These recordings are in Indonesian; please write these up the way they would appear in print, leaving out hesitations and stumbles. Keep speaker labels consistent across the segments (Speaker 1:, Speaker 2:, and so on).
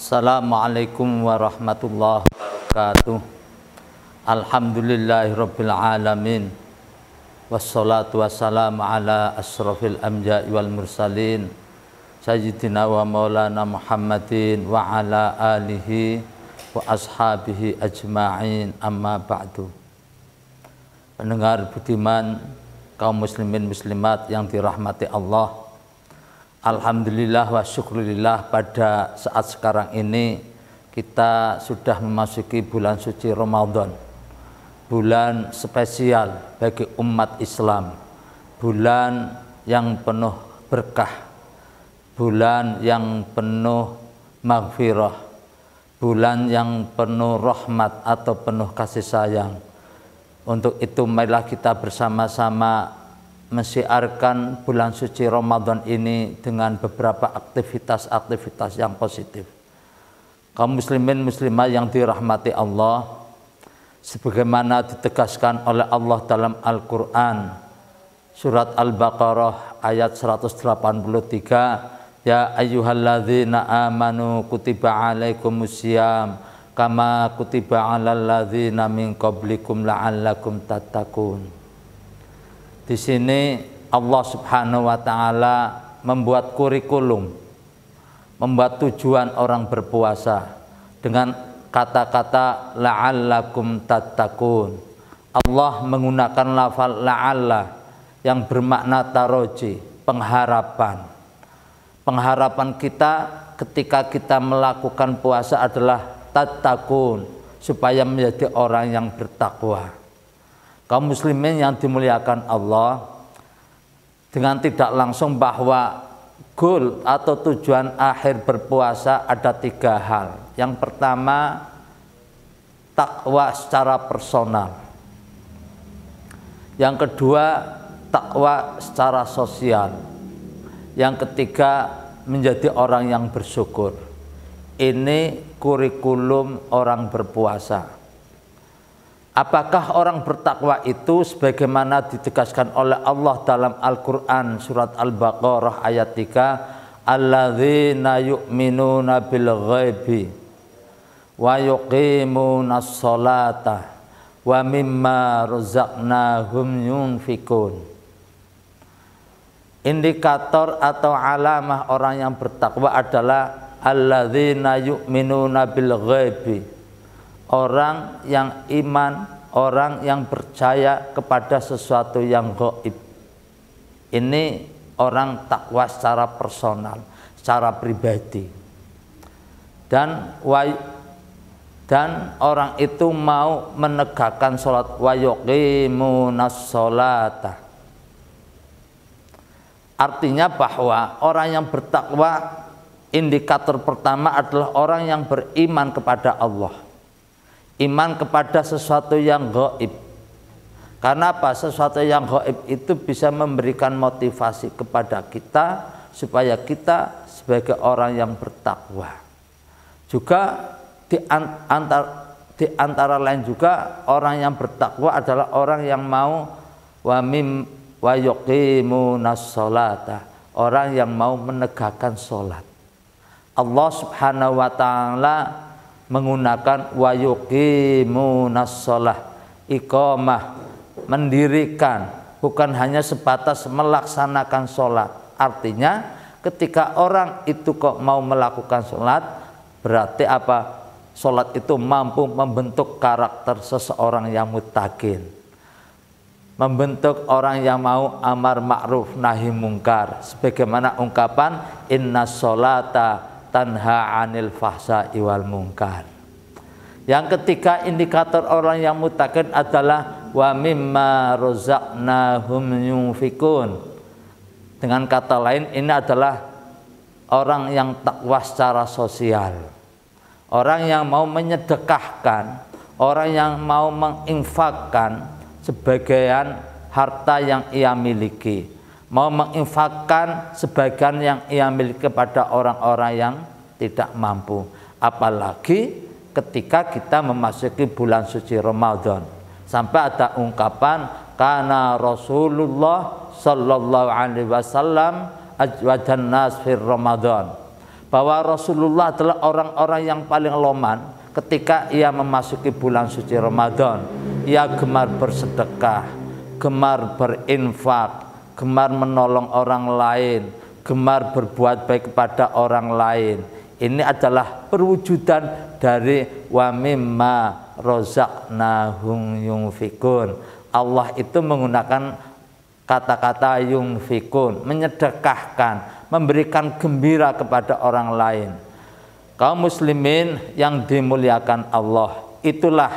Speaker 1: Assalamualaikum warahmatullahi wabarakatuh. Alhamdulillahirabbil alamin. Wassalatu wassalamu ala asrofil anbiya'i wal mursalin sayyidina wa maulana Muhammadin wa ala alihi wa ashabihi ajma'in, amma ba'du. Pendengar budiman, kaum muslimin muslimat yang dirahmati Allah, alhamdulillah wa syukurillah, pada saat sekarang ini kita sudah memasuki bulan suci Ramadan, bulan spesial bagi umat Islam, bulan yang penuh berkah, bulan yang penuh maghfirah, bulan yang penuh rahmat atau penuh kasih sayang. Untuk itu marilah kita bersama-sama mensiarkan bulan suci Ramadan ini dengan beberapa aktivitas-aktivitas yang positif. Kaum muslimin muslimah yang dirahmati Allah, sebagaimana ditegaskan oleh Allah dalam Al-Quran, surat Al-Baqarah ayat 183, ya ayyuhalladzina amanu kutiba alaikumusiyam kama kutiba alal ladzina min qablikum la'allakum tattaqun. Di sini Allah Subhanahu wa taala membuat kurikulum, membuat tujuan orang berpuasa dengan kata-kata la'allakum tattaqun. Allah menggunakan lafal la'alla yang bermakna taroji, pengharapan. Pengharapan kita ketika kita melakukan puasa adalah tattaqun, supaya menjadi orang yang bertakwa. Kaum muslimin yang dimuliakan Allah, dengan tidak langsung bahwa goal atau tujuan akhir berpuasa ada 3 hal. Yang pertama, takwa secara personal. Yang kedua, takwa secara sosial. Yang ketiga, menjadi orang yang bersyukur. Ini kurikulum orang berpuasa. Apakah orang bertakwa itu sebagaimana ditegaskan oleh Allah dalam Al-Quran surat Al-Baqarah ayat 3, alladzina yu'minuna bil ghaibi wa yuqimuna sholata wa mimma razaqnahum yunfikun. Indikator atau alamah orang yang bertakwa adalah alladzina yu'minuna bil ghaibi, orang yang iman, orang yang percaya kepada sesuatu yang gaib. Ini orang takwa secara personal, secara pribadi. Dan orang itu mau menegakkan sholat, wa yuqimunas sholata. Artinya bahwa orang yang bertakwa, indikator pertama adalah orang yang beriman kepada Allah. Iman kepada sesuatu yang gaib. Karena apa? Sesuatu yang gaib itu bisa memberikan motivasi kepada kita supaya kita sebagai orang yang bertakwa. Juga di antara lain juga orang yang bertakwa adalah orang yang mau wa yuqimunas sholata, orang yang mau menegakkan sholat. Allah Subhanahu wa taala menggunakan wa yuqimunas shalah, iqamah, mendirikan, bukan hanya sebatas melaksanakan sholat. Artinya ketika orang itu kok mau melakukan sholat, berarti apa? Sholat itu mampu membentuk karakter seseorang yang muttaqin, membentuk orang yang mau amar ma'ruf nahi mungkar, sebagaimana ungkapan inna sholata tanha 'anil fahsya'i wal munkar. Yang ketiga, indikator orang yang muttaqin adalah wa mimma razaqnahum yunfikun. Dengan kata lain, ini adalah orang yang takwa secara sosial. Orang yang mau menyedekahkan, orang yang mau menginfakkan sebagian harta yang ia miliki, mau menginfakkan sebagian yang ia miliki kepada orang-orang yang tidak mampu. Apalagi ketika kita memasuki bulan suci Ramadan, sampai ada ungkapan kana Rasulullah sallallahu alaihi wasallam ajwadan nas fir Ramadan, bahwa Rasulullah adalah orang-orang yang paling loman ketika ia memasuki bulan suci Ramadan. Ia gemar bersedekah, gemar berinfak, gemar menolong orang lain, gemar berbuat baik kepada orang lain. Ini adalah perwujudan dari wa mimma razaqnahum yunfikun. Allah itu menggunakan kata-kata yunfikun, menyedekahkan, memberikan gembira kepada orang lain. Kaum muslimin yang dimuliakan Allah, itulah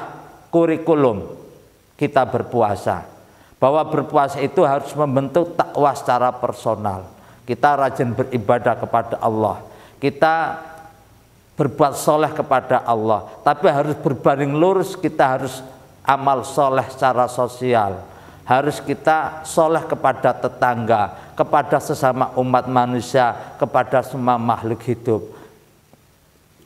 Speaker 1: kurikulum kita berpuasa. Bahwa berpuasa itu harus membentuk takwa secara personal. Kita rajin beribadah kepada Allah. Kita berbuat soleh kepada Allah, tapi harus berbanding lurus. Kita harus amal soleh secara sosial, harus kita soleh kepada tetangga, kepada sesama umat manusia, kepada semua makhluk hidup.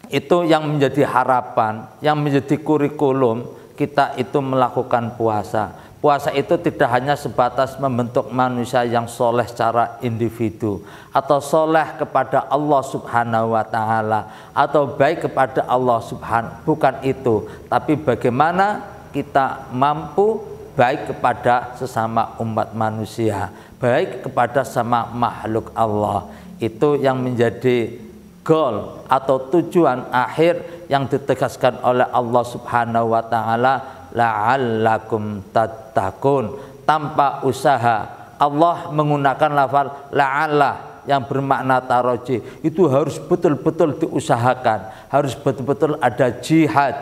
Speaker 1: Itu yang menjadi harapan, yang menjadi kurikulum kita itu melakukan puasa. Puasa itu tidak hanya sebatas membentuk manusia yang soleh secara individu, atau soleh kepada Allah subhanahu wa ta'ala, atau baik kepada Allah subhanahu, bukan itu. Tapi bagaimana kita mampu baik kepada sesama umat manusia, baik kepada sama makhluk Allah. Itu yang menjadi goal atau tujuan akhir yang ditegaskan oleh Allah subhanahu wa ta'ala, la'allakum tattaqun. Tanpa usaha, Allah menggunakan lafal la'alla yang bermakna taroji. Itu harus betul-betul diusahakan, harus betul-betul ada jihad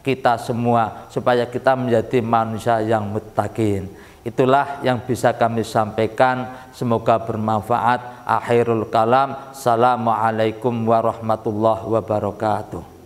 Speaker 1: kita semua supaya kita menjadi manusia yang muttaqin. Itulah yang bisa kami sampaikan, semoga bermanfaat. Akhirul kalam, assalamualaikum warahmatullahi wabarakatuh.